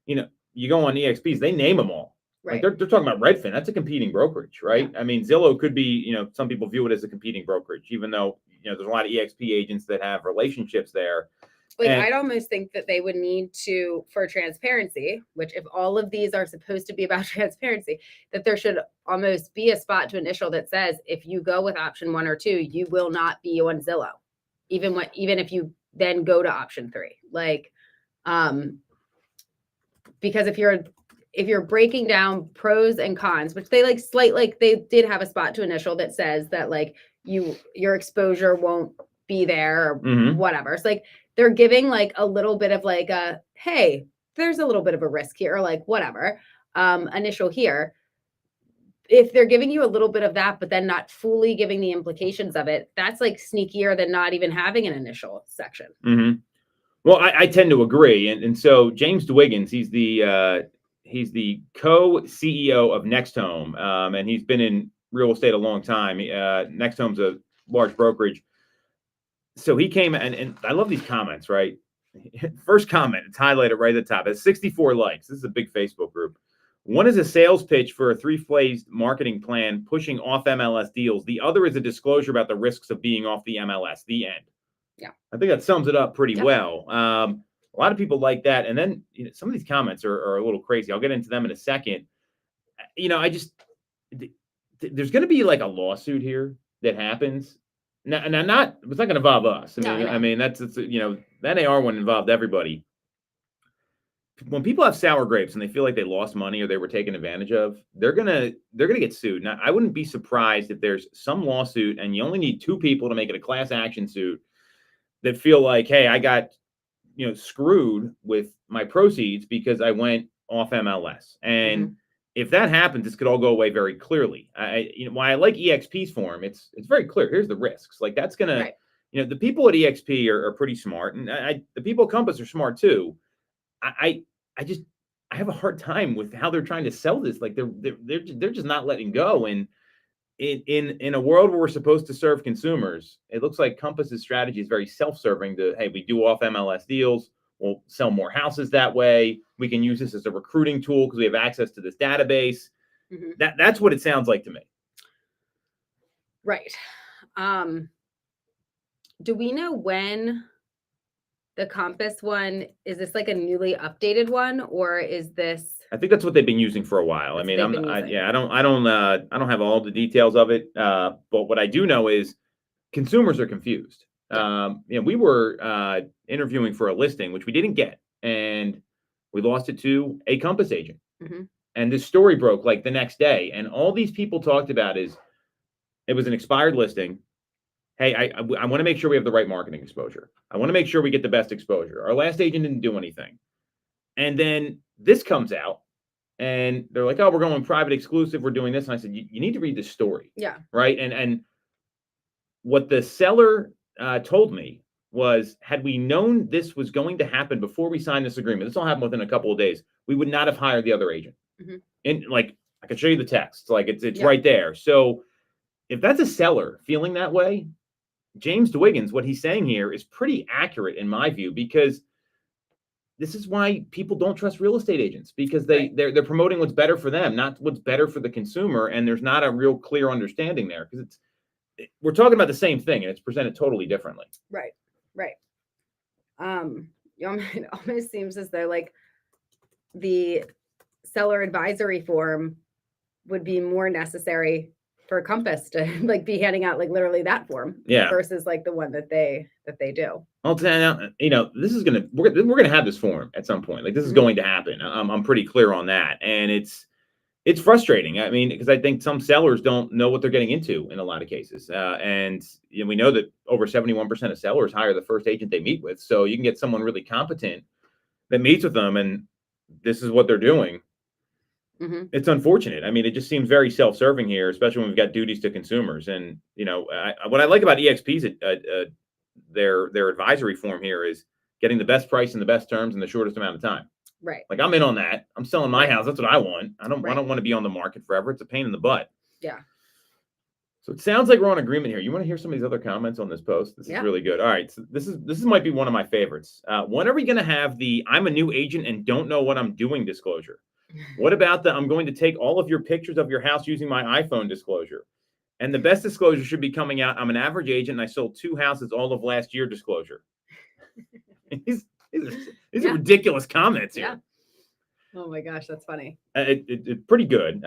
You go on EXPs, they name them all. Right. Like they're talking about Redfin. That's a competing brokerage, right? Yeah. I mean, Zillow could be, some people view it as a competing brokerage, even though, there's a lot of EXP agents that have relationships there. Like, I'd almost think that they would need to, for transparency, which if all of these are supposed to be about transparency, that there should almost be a spot to initial that says, if you go with option 1 or 2, you will not be on Zillow, even if you then go to option 3. Like, because if you're breaking down pros and cons, which they they did have a spot to initial that says that like your exposure won't be there or whatever. It's like they're giving like a little bit of like a, hey, there's a little bit of a risk here, or like whatever, initial here. If they're giving you a little bit of that, but then not fully giving the implications of it, that's like sneakier than not even having an initial section. Well, I tend to agree. And so James DeWiggins, he's the co-CEO of NextHome, and he's been in real estate a long time. NextHome's a large brokerage. So he came and I love these comments, right? First comment, it's highlighted right at the top. It's 64 likes. This is a big Facebook group. One is a sales pitch for a 3-phased marketing plan pushing off MLS deals. The other is a disclosure about the risks of being off the MLS. The end. Yeah. I think that sums it up pretty well. A lot of people like that. And then some of these comments are a little crazy. I'll get into them in a second. There's going to be like a lawsuit here that happens. Now, it's not going to involve us. I mean, that's the NAR one involved everybody. When people have sour grapes and they feel like they lost money or they were taken advantage of, they're gonna get sued. Now, I wouldn't be surprised if there's some lawsuit and you only need 2 people to make it a class action suit that feel like, hey, I got screwed with my proceeds because I went off MLS. And if that happens, this could all go away very clearly. Why I like EXP's form, it's very clear. Here's the risks. Like that's gonna, the people at EXP are pretty smart, and the people at Compass are smart too. I have a hard time with how they're trying to sell this. Like they're just not letting go. And in a world where we're supposed to serve consumers, it looks like Compass's strategy is very self-serving. Hey, we do off MLS deals. We'll sell more houses that way. We can use this as a recruiting tool because we have access to this database. That's what it sounds like to me. Right. Do we know when the Compass one, is this like a newly updated one, or is this? I think that's what they've been using for a while. I mean, I don't have all the details of it. But what I do know is consumers are confused. We were interviewing for a listing, which we didn't get, and we lost it to a Compass agent. And this story broke like the next day, and all these people talked about is it was an expired listing. Hey, I want to make sure we have the right marketing exposure. I want to make sure we get the best exposure. Our last agent didn't do anything. And then this comes out and they're like, oh, we're going private exclusive. We're doing this. And I said, you need to read this story. Yeah. Right. And what the seller told me was, had we known this was going to happen before we signed this agreement, this all happened within a couple of days, we would not have hired the other agent. And like, I could show you the text. Like it's right there. So if that's a seller feeling that way, James DeWiggins, what he's saying here is pretty accurate in my view, because this is why people don't trust real estate agents, because they're promoting what's better for them, not what's better for the consumer. And there's not a real clear understanding there, because we're talking about the same thing and it's presented totally differently. Right. It almost seems as though like the seller advisory form would be more necessary for Compass to like be handing out like literally that form, versus like the one that they do. I'll tell you, this is we're gonna have this form at some point. Like this is going to happen. I'm pretty clear on that, and it's frustrating. I mean, because I think some sellers don't know what they're getting into in a lot of cases, and we know that over 71% of sellers hire the first agent they meet with. So you can get someone really competent, that meets with them, and this is what they're doing. It's unfortunate. I mean, it just seems very self-serving here, especially when we've got duties to consumers. And what I like about EXP's their advisory form here is getting the best price and the best terms in the shortest amount of time. Right. Like, I'm in on that. I'm selling my Right. house. That's what I want. I don't Right. want to be on the market forever. It's a pain in the butt. Yeah. So it sounds like we're on agreement here. You want to hear some of these other comments on this post? This is really good. All right. So this might be one of my favorites. When are we going to have the "I'm a new agent and don't know what I'm doing" disclosure? What about the "I'm going to take all of your pictures of your house using my iPhone" disclosure? And the best disclosure should be coming out: "I'm an average agent and I sold 2 houses all of last year" disclosure. These are ridiculous comments here. Yeah. Oh my gosh, that's funny. It's pretty good.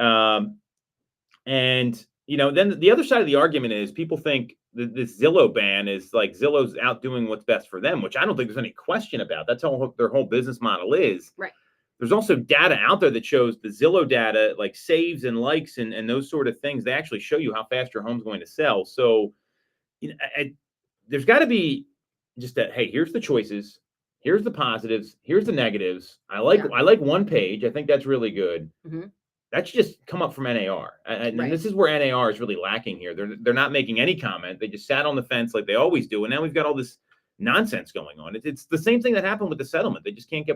And then the other side of the argument is people think that this Zillow ban is like Zillow's out doing what's best for them, which I don't think there's any question about. That's how their whole business model is. Right. There's also data out there that shows the Zillow data, like saves and likes and those sort of things. They actually show you how fast your home's going to sell. So, there's got to be just that. Hey, here's the choices. Here's the positives. Here's the negatives. I like one page. I think that's really good. That should just come up from NAR. And this is where NAR is really lacking here. They're not making any comment. They just sat on the fence like they always do. And now we've got all this nonsense going on. It's the same thing that happened with the settlement. They just can't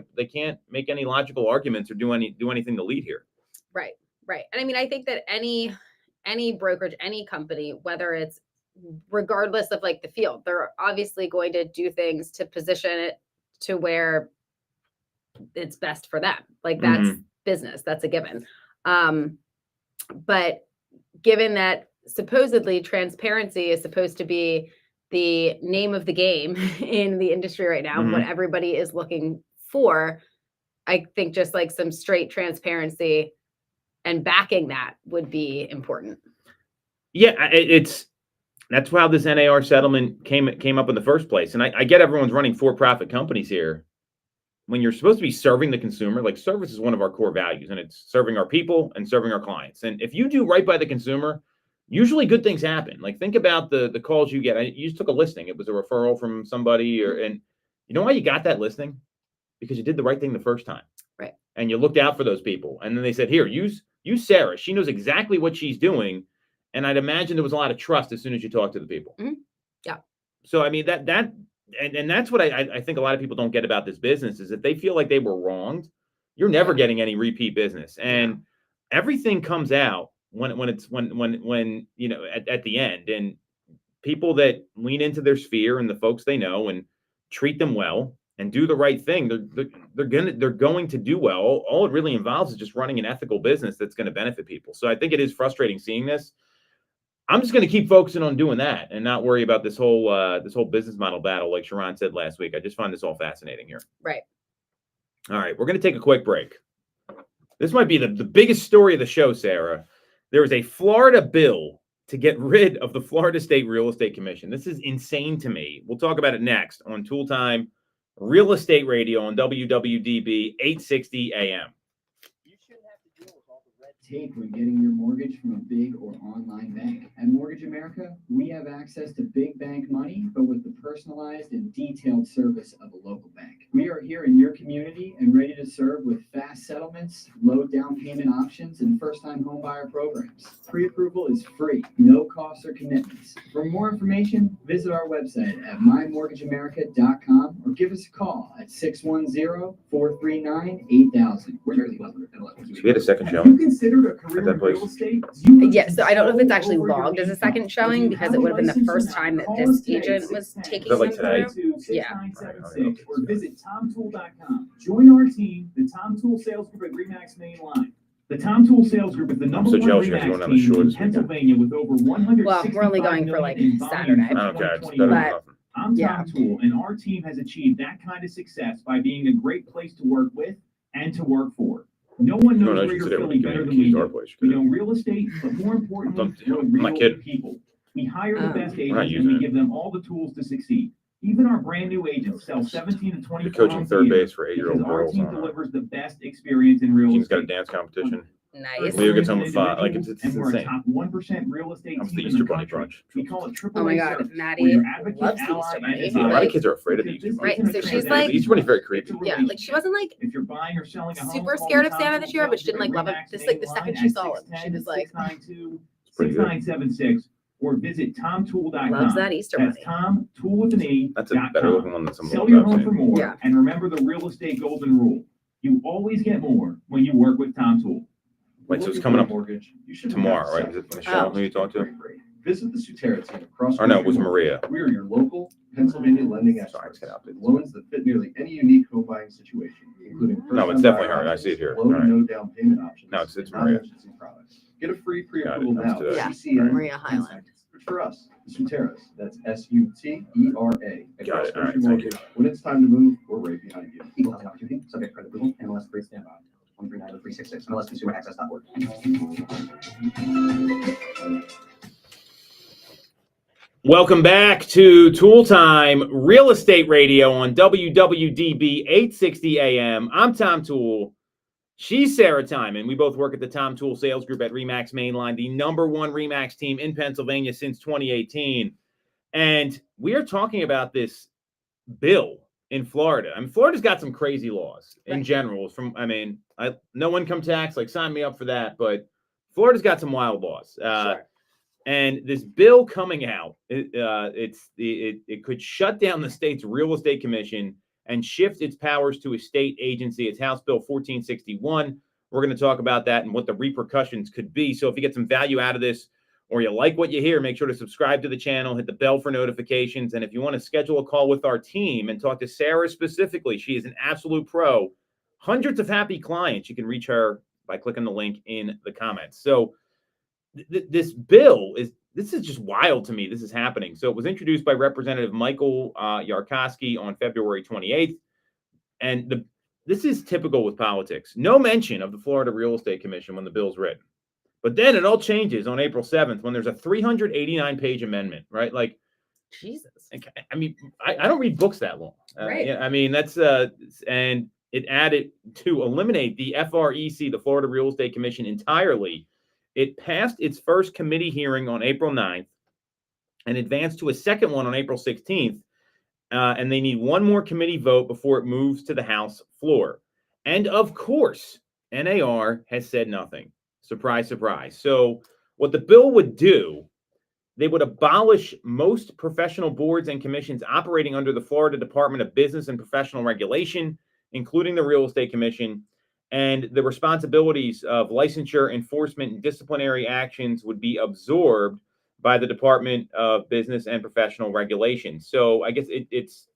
make any logical arguments or do anything to lead here. Right. Right. And I mean, I think that any brokerage, any company, whether it's regardless of like the field, they're obviously going to do things to position it to where it's best for them. Like that's business. That's a given. But given that supposedly transparency is supposed to be the name of the game in the industry right now, what everybody is looking for, I think just like some straight transparency and backing that would be important. Yeah, that's how this NAR settlement came up in the first place. And I get everyone's running for-profit companies here. When you're supposed to be serving the consumer, like service is one of our core values, and it's serving our people and serving our clients. And if you do right by the consumer, usually good things happen. Like think about the calls you get. You just took a listing. It was a referral from somebody, and you know why you got that listing? Because you did the right thing the first time. Right. And you looked out for those people. And then they said, here, use Sarah. She knows exactly what she's doing. And I'd imagine there was a lot of trust as soon as you talked to the people. Yeah. So I mean and that's what I think a lot of people don't get about this business is if they feel like they were wronged, you're never getting any repeat business. And everything comes out when at the end, and people that lean into their sphere and the folks they know and treat them well and do the right thing, they're going to do well. All it really involves is just running an ethical business that's going to benefit people. So I think it is frustrating seeing this. I'm just going to keep focusing on doing that and not worry about this whole business model battle, like Sharon said last week. I just find this all fascinating here. Right. All right, we're going to take a quick break. This might be the biggest story of the show, Sarah. There is a Florida bill to get rid of the Florida State Real Estate Commission. This is insane to me. We'll talk about it next on Toole Time Real Estate Radio on WWDB 860 AM. Take when getting your mortgage from a big or online bank. At Mortgage America, we have access to big bank money, but with the personalized and detailed service of a local bank. We are here in your community and ready to serve with fast settlements, low down payment options, and first-time homebuyer programs. Pre-approval is free, no costs or commitments. For more information, visit our website at mymortgageamerica.com or give us a call at 610-439-8000. We're Jersey Butler. Should we get a second show? You considered a career in real estate? Yeah, so I don't know if it's actually logged as a second showing because it would have been the first time that this agent was taking Is that like them today? through. Yeah. Or visit TomToole.com. Join our team, the Tom Toole Sales Group at RE/MAX Main Line. The Tom Toole Sales Group is the number so one jealous you're RE/MAX going on the team shore in this weekend. Pennsylvania with over 100. Well, we're only going for like Saturday. Okay, it's better than nothing. I'm Tom Toole, and our team has achieved that kind of success by being a great place to work with and to work for. No one knows Greater Philly better than we do. We know real estate, but more importantly, we know real people. We hire the best agents and we give them all the tools to succeed. Even our brand new agents sell 17 to 24 You're coaching third base for 8-year-old because our girls. team delivers the best experience in real Team's got a estate. dance competition. Nice. Leo gets home with 5. Like it's and we're a insane. top 1% real estate That was the team in Easter the Bunny country. brunch. We call it triple Oh my A God, service, Maddie where your advocate, loves the ally, Easter and Bunny. Yeah, a lot advisor. of kids are afraid of the Because Easter this Bunny. Right, isn't so a she's transaction. like- The Easter Bunny's very It's creepy. a Yeah, like she wasn't like If you're buying or selling a home, super call scared the of Santa Tom this Toole year, but she sales didn't like love him. Remax This is like the main second line she at saw him, she was like, 692-6976 or visit tomtoole.com. loves that Easter That's Bunny. Tom Toole with an E. That's a better looking one than some of the Sell ones your I've home for seen. more. Yeah. And remember the real estate golden rule. You always get more when you work with Tom Toole. Wait, so it's coming up mortgage. You should tomorrow, right? Is it Michelle who you talked to? Visit the Sutera team across. Or no, it was Maria. We are your local Pennsylvania lending Sorry, experts. it's got With loans that fit nearly any unique home buying situation, including No, it's definitely her. I see it here. low All and right. no down payment options. No, it's and Maria. non-agency products. Get a free Got it. pre-approval Let's now. do it. Yeah, CCN Maria Highland. Search for us, the Suteras. That's Sutera. Got it. All right, Country thank you. Mortgage. When it's time to move, we're right behind you. Equal housing opportunity, subject to credit approval, MLS 3 standby. 1390366, MLSconsumeraccess.org. Welcome back to Toole Time Real Estate Radio on WWDB 860 AM. I'm Tom Toole. She's Sarah Timon. We both work at the Tom Toole Sales Group at Remax Mainline, the #1 Remax team in Pennsylvania since 2018. And we are talking about this bill in Florida. I mean, Florida's got some crazy laws in Right. general. No income tax, like sign me up for that. But Florida's got some wild laws. Sure. And this bill coming out, it could shut down the state's real estate commission and shift its powers to a state agency. It's House Bill 1461. We're going to talk about that and what the repercussions could be. So if you get some value out of this or you like what you hear, make sure to subscribe to the channel, hit the bell for notifications. And if you want to schedule a call with our team and talk to Sarah specifically, she is an absolute pro. Hundreds of happy clients. You can reach her by clicking the link in the comments. So this bill is just wild to me. This is happening. So it was introduced by Representative Michael Yarkowski on February 28th. And this is typical with politics. No mention of the Florida Real Estate Commission when the bill's written. But then it all changes on April 7th when there's a 389-page amendment, right? Like, Jesus. I mean, I don't read books that long. Right. Yeah, I mean, that's, and it added to eliminate the FREC, the Florida Real Estate Commission, entirely. It passed its first committee hearing on April 9th and advanced to a second one on April 16th. And they need one more committee vote before it moves to the House floor. And of course, NAR has said nothing. Surprise, surprise. So what the bill would do, they would abolish most professional boards and commissions operating under the Florida Department of Business and Professional Regulation, including the Real Estate Commission. And the responsibilities of licensure, enforcement, and disciplinary actions would be absorbed by the Department of Business and Professional Regulation. So I guess it's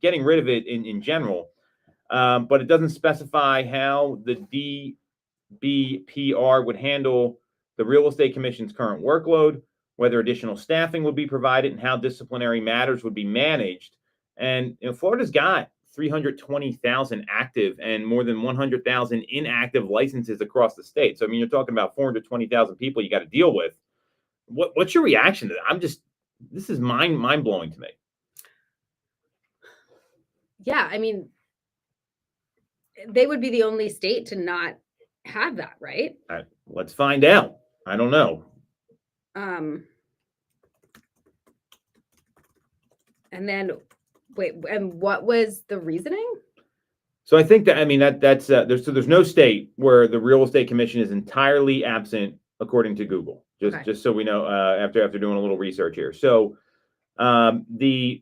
getting rid of it in general, but it doesn't specify how the DBPR would handle the Real Estate Commission's current workload, whether additional staffing would be provided, and how disciplinary matters would be managed. And Florida's got 320,000 active and more than 100,000 inactive licenses across the state. So, I mean, you're talking about 420,000 people you got to deal with. What's your reaction to that? This is mind blowing to me. Yeah, I mean, they would be the only state to not have that, right? Let's find out. I don't know. And then, wait, and what was the reasoning? So I think that's there's no state where the Real Estate Commission is entirely absent, according to Google. Just so we know, after doing a little research here. So the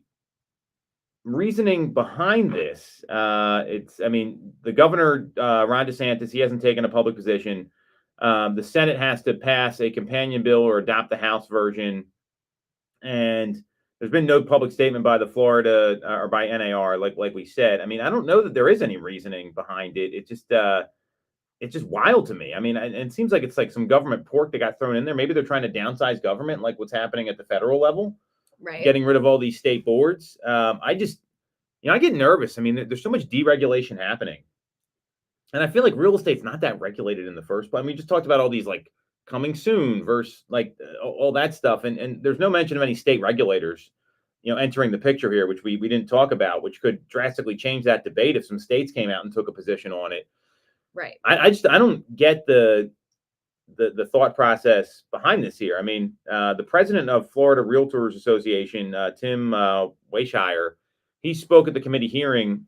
reasoning behind this, the governor, Ron DeSantis, he hasn't taken a public position. The Senate has to pass a companion bill or adopt the House version. And there's been no public statement by the Florida or by NAR, like we said. I mean, I don't know that there is any reasoning behind it. It's just wild to me. I mean, and it seems like it's like some government pork that got thrown in there. Maybe they're trying to downsize government, like what's happening at the federal level, Right? Getting rid of all these state boards. I get nervous. I mean, there's so much deregulation happening, and I feel like real estate's not that regulated in the first place. I mean, we just talked about all these like coming soon versus like all that stuff, and there's no mention of any state regulators, entering the picture here, which we didn't talk about, which could drastically change that debate if some states came out and took a position on it. Right. I don't get the the thought process behind this here. I mean, the president of Florida Realtors Association, Tim Wayshire, he spoke at the committee hearing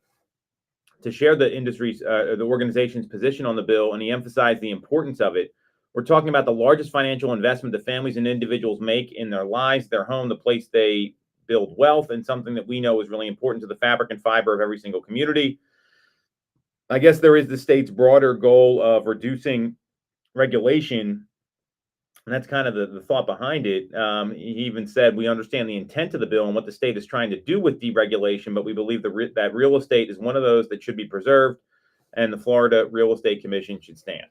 to share the industry's, the organization's position on the bill, and he emphasized the importance of it. We're talking about the largest financial investment that families and individuals make in their lives, their home, the place they build wealth, and something that we know is really important to the fabric and fiber of every single community. I guess there is the state's broader goal of reducing regulation, and that's kind of the thought behind it. He even said, we understand the intent of the bill and what the state is trying to do with deregulation, but we believe that real estate is one of those that should be preserved, and the Florida Real Estate Commission should stand.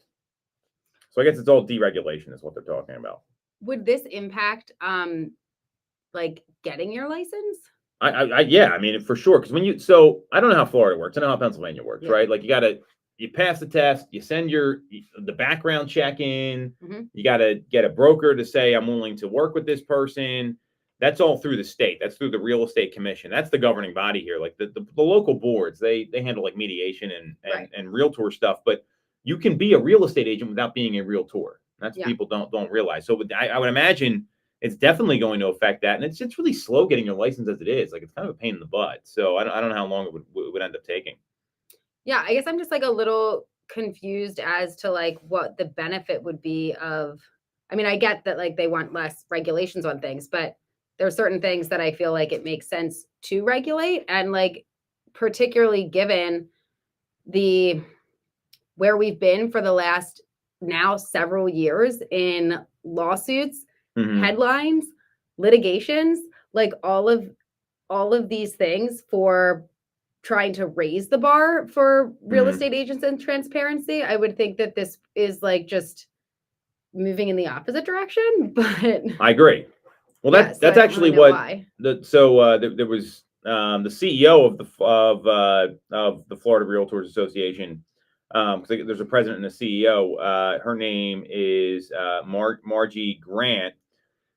So I guess it's all deregulation is what they're talking about. Would this impact like getting your license? Yeah, I mean, for sure. Because so I don't know how Florida works. I know how Pennsylvania works, right? Like you pass the test, you send the background check in, you got to get a broker to say, I'm willing to work with this person. That's all through the state. That's through the Real Estate Commission. That's the governing body here. Like the local boards, they handle like mediation and realtor stuff, but you can be a real estate agent without being a realtor. That's what people don't realize. So I would imagine it's definitely going to affect that. And it's really slow getting your license as it is. Like, it's kind of a pain in the butt. So I don't know how long it would end up taking. Yeah, I guess I'm just like a little confused as to like what the benefit would be of, I mean, I get that like they want less regulations on things, but there are certain things that I feel like it makes sense to regulate. And like, particularly given where we've been for the last now several years in lawsuits, headlines, litigations, like all of these things for trying to raise the bar for real estate agents and transparency. I would think that this is like just moving in the opposite direction, but I agree. Well, that's actually really what there was the CEO of the Florida Realtors Association. Because there's a president and a CEO. Her name is Margie Grant.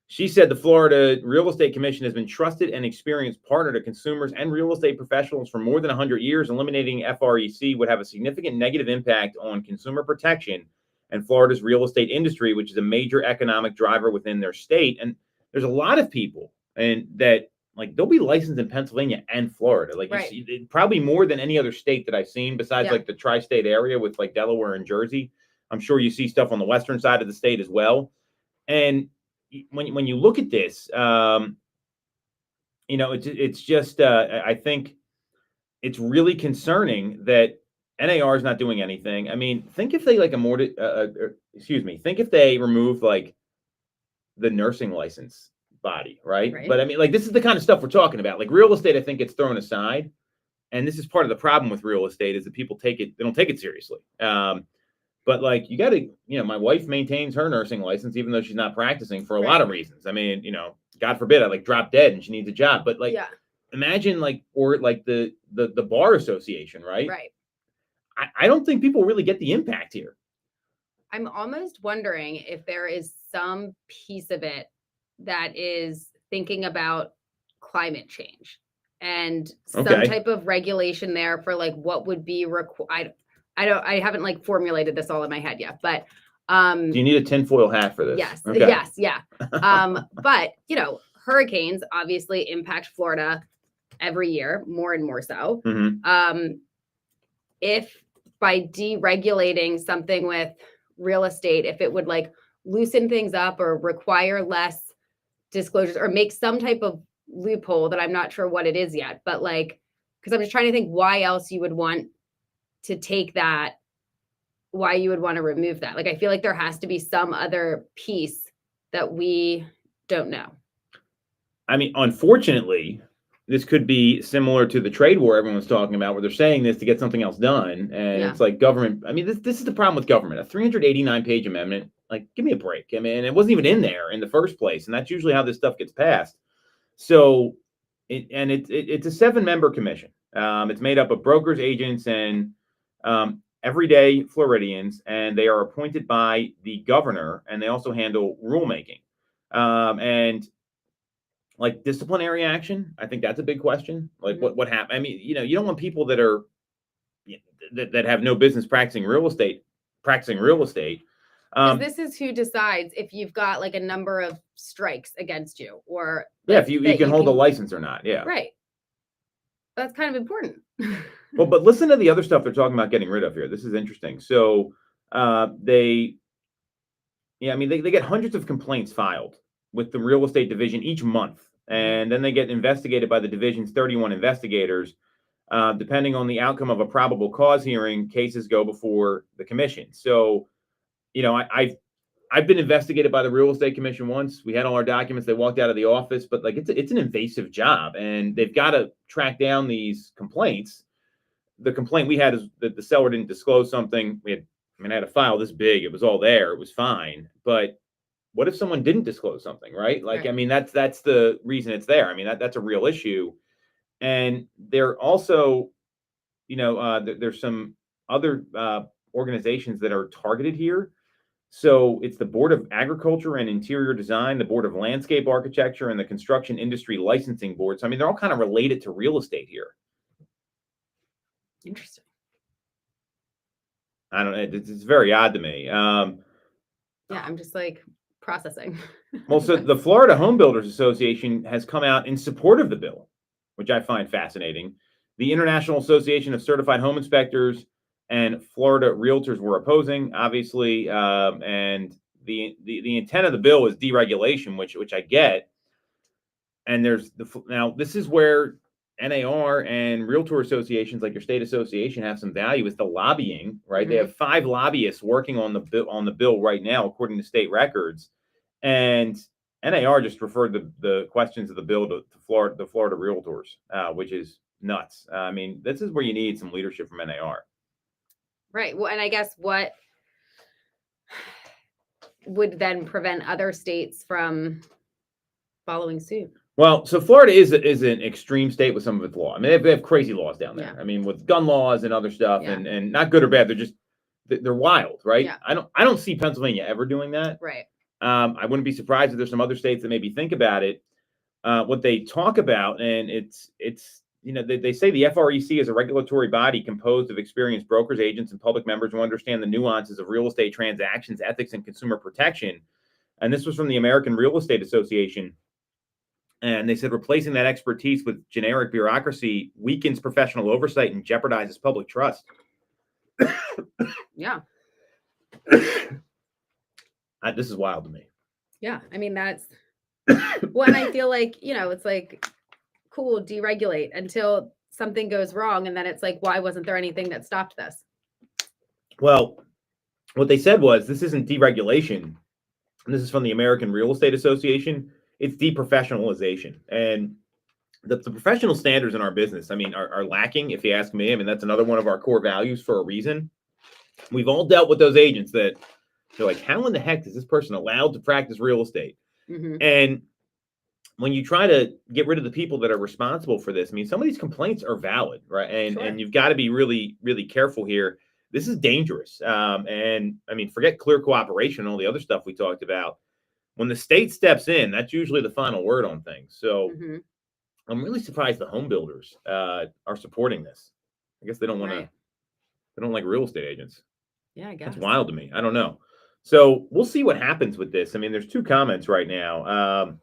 She said the Florida Real Estate Commission has been trusted and experienced partner to consumers and real estate professionals for more than 100 years. Eliminating FREC would have a significant negative impact on consumer protection and Florida's real estate industry, which is a major economic driver within their state. And there's a lot of people that like they'll be licensed in Pennsylvania and Florida. Like you see, probably more than any other state that I've seen besides like the tri-state area with like Delaware and Jersey. I'm sure you see stuff on the western side of the state as well. And when you look at this, it's just I think it's really concerning that NAR is not doing anything. I mean, think if they like think if they removed like the nursing license body, right? But I mean, like, this is the kind of stuff we're talking about. Like, real estate, I think, gets thrown aside, and this is part of the problem with real estate is that people they don't take it seriously. But like, you got to, my wife maintains her nursing license even though she's not practicing for a lot of reasons. I mean, God forbid I like drop dead and she needs a job, but like, imagine like, or like the bar association, right? I don't think people really get the impact here. I'm almost wondering if there is some piece of it that is thinking about climate change and some type of regulation there for like what would be required. I haven't like formulated this all in my head yet, but do you need a tinfoil hat for this? Yes. Yes. Yeah. But hurricanes obviously impact Florida every year, more and more so. If by deregulating something with real estate, if it would like loosen things up or require less disclosures or make some type of loophole that I'm not sure what it is yet, but like, because I'm just trying to think why else you would want to take that, why you would want to remove that. Like, I feel like there has to be some other piece that we don't know. I mean, unfortunately, this could be similar to the trade war everyone's talking about, where they're saying this to get something else done. And it's like government. I mean, this is the problem with government. A 389-page amendment, like, give me a break. I mean, it wasn't even in there in the first place. And that's usually how this stuff gets passed. So, it's a 7-member commission. It's made up of brokers, agents, and everyday Floridians, and they are appointed by the governor, and they also handle rulemaking. And like disciplinary action, I think that's a big question. Like what happened? I mean, you don't want people that are that have no business practicing real estate. Because this is who decides if you've got like a number of strikes against you, or Yeah, like, if you that can hold a license or not. Yeah. right. That's kind of important. Well, but listen to the other stuff they're talking about getting rid of here. This is interesting. So they get hundreds of complaints filed with the real estate division each month, and then they get investigated by the division's 31 investigators. Depending on the outcome of a probable cause hearing, cases go before the commission. So, I've been investigated by the real estate commission once. We had all our documents. They walked out of the office, but like it's an invasive job, and they've got to track down these complaints. The complaint we had is that the seller didn't disclose something. I had a file this big. It was all there. It was fine. But what if someone didn't disclose something, right? Like, Right. that's the reason it's there. That's a real issue. And they're also, there's some other organizations that are targeted here. So it's the Board of Agriculture and Interior Design, the Board of Landscape Architecture, and the Construction Industry Licensing Board. So, they're all kind of related to real estate here. Interesting. I don't know. It's very odd to me. Yeah, I'm just like processing. Well, so the Florida Home Builders Association has come out in support of the bill, which I find fascinating. The International Association of Certified Home Inspectors and Florida Realtors were opposing, obviously, and the intent of the bill is deregulation, which I get. And now this is where NAR and realtor associations like your state association have some value, is the lobbying, right? They have 5 lobbyists working on the bill right now, according to state records. And NAR just referred the questions of the bill to the Florida realtors, which is nuts. This is where you need some leadership from NAR. Right. Well, and I guess what would then prevent other states from following suit? Well, so Florida is an extreme state with some of its law. They have crazy laws down there. Yeah. With gun laws and other stuff, Yeah. and not good or bad. They're wild, right? Yeah. I don't see Pennsylvania ever doing that. Right. I wouldn't be surprised if there's some other states that maybe think about it. What they talk about, and it's they say the FREC is a regulatory body composed of experienced brokers, agents, and public members who understand the nuances of real estate transactions, ethics, and consumer protection. And this was from the American Real Estate Association. And they said replacing that expertise with generic bureaucracy weakens professional oversight and jeopardizes public trust. Yeah. This is wild to me. Yeah. That's well, and I feel like, it's like, cool, deregulate until something goes wrong. And then it's like, why wasn't there anything that stopped this? Well, what they said was this isn't deregulation. And this is from the American Real Estate Association. It's deprofessionalization. And the professional standards in our business, are lacking, if you ask me. That's another one of our core values for a reason. We've all dealt with those agents that they're like, how in the heck is this person allowed to practice real estate? And when you try to get rid of the people that are responsible for this, some of these complaints are valid, right? And you've got to be really, really careful here. This is dangerous. And forget clear cooperation and all the other stuff we talked about. When the state steps in, that's usually the final word on things. So I'm really surprised the home builders are supporting this. I guess they don't want to. They don't like real estate agents. Yeah, I guess that's wild to me. I don't know. So we'll see what happens with this. There's 2 comments right now.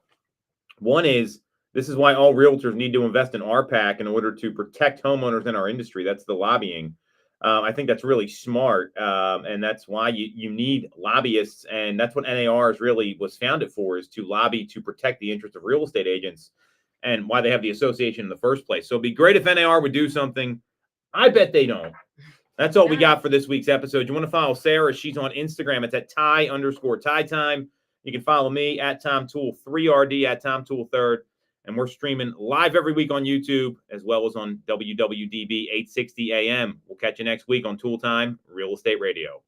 One is, this is why all realtors need to invest in RPAC in order to protect homeowners in our industry. That's the lobbying. I think that's really smart. And that's why you need lobbyists. And that's what NAR was founded for, is to lobby to protect the interest of real estate agents, and why they have the association in the first place. So it'd be great if NAR would do something. I bet they don't. That's all we got for this week's episode. You want to follow Sarah? She's on Instagram. It's at @Ty_Ty Time. You can follow me at Tom Toole 3RD at Tom Toole 3rd. And we're streaming live every week on YouTube, as well as on WWDB 860 AM. We'll catch you next week on Toole Time Real Estate Radio.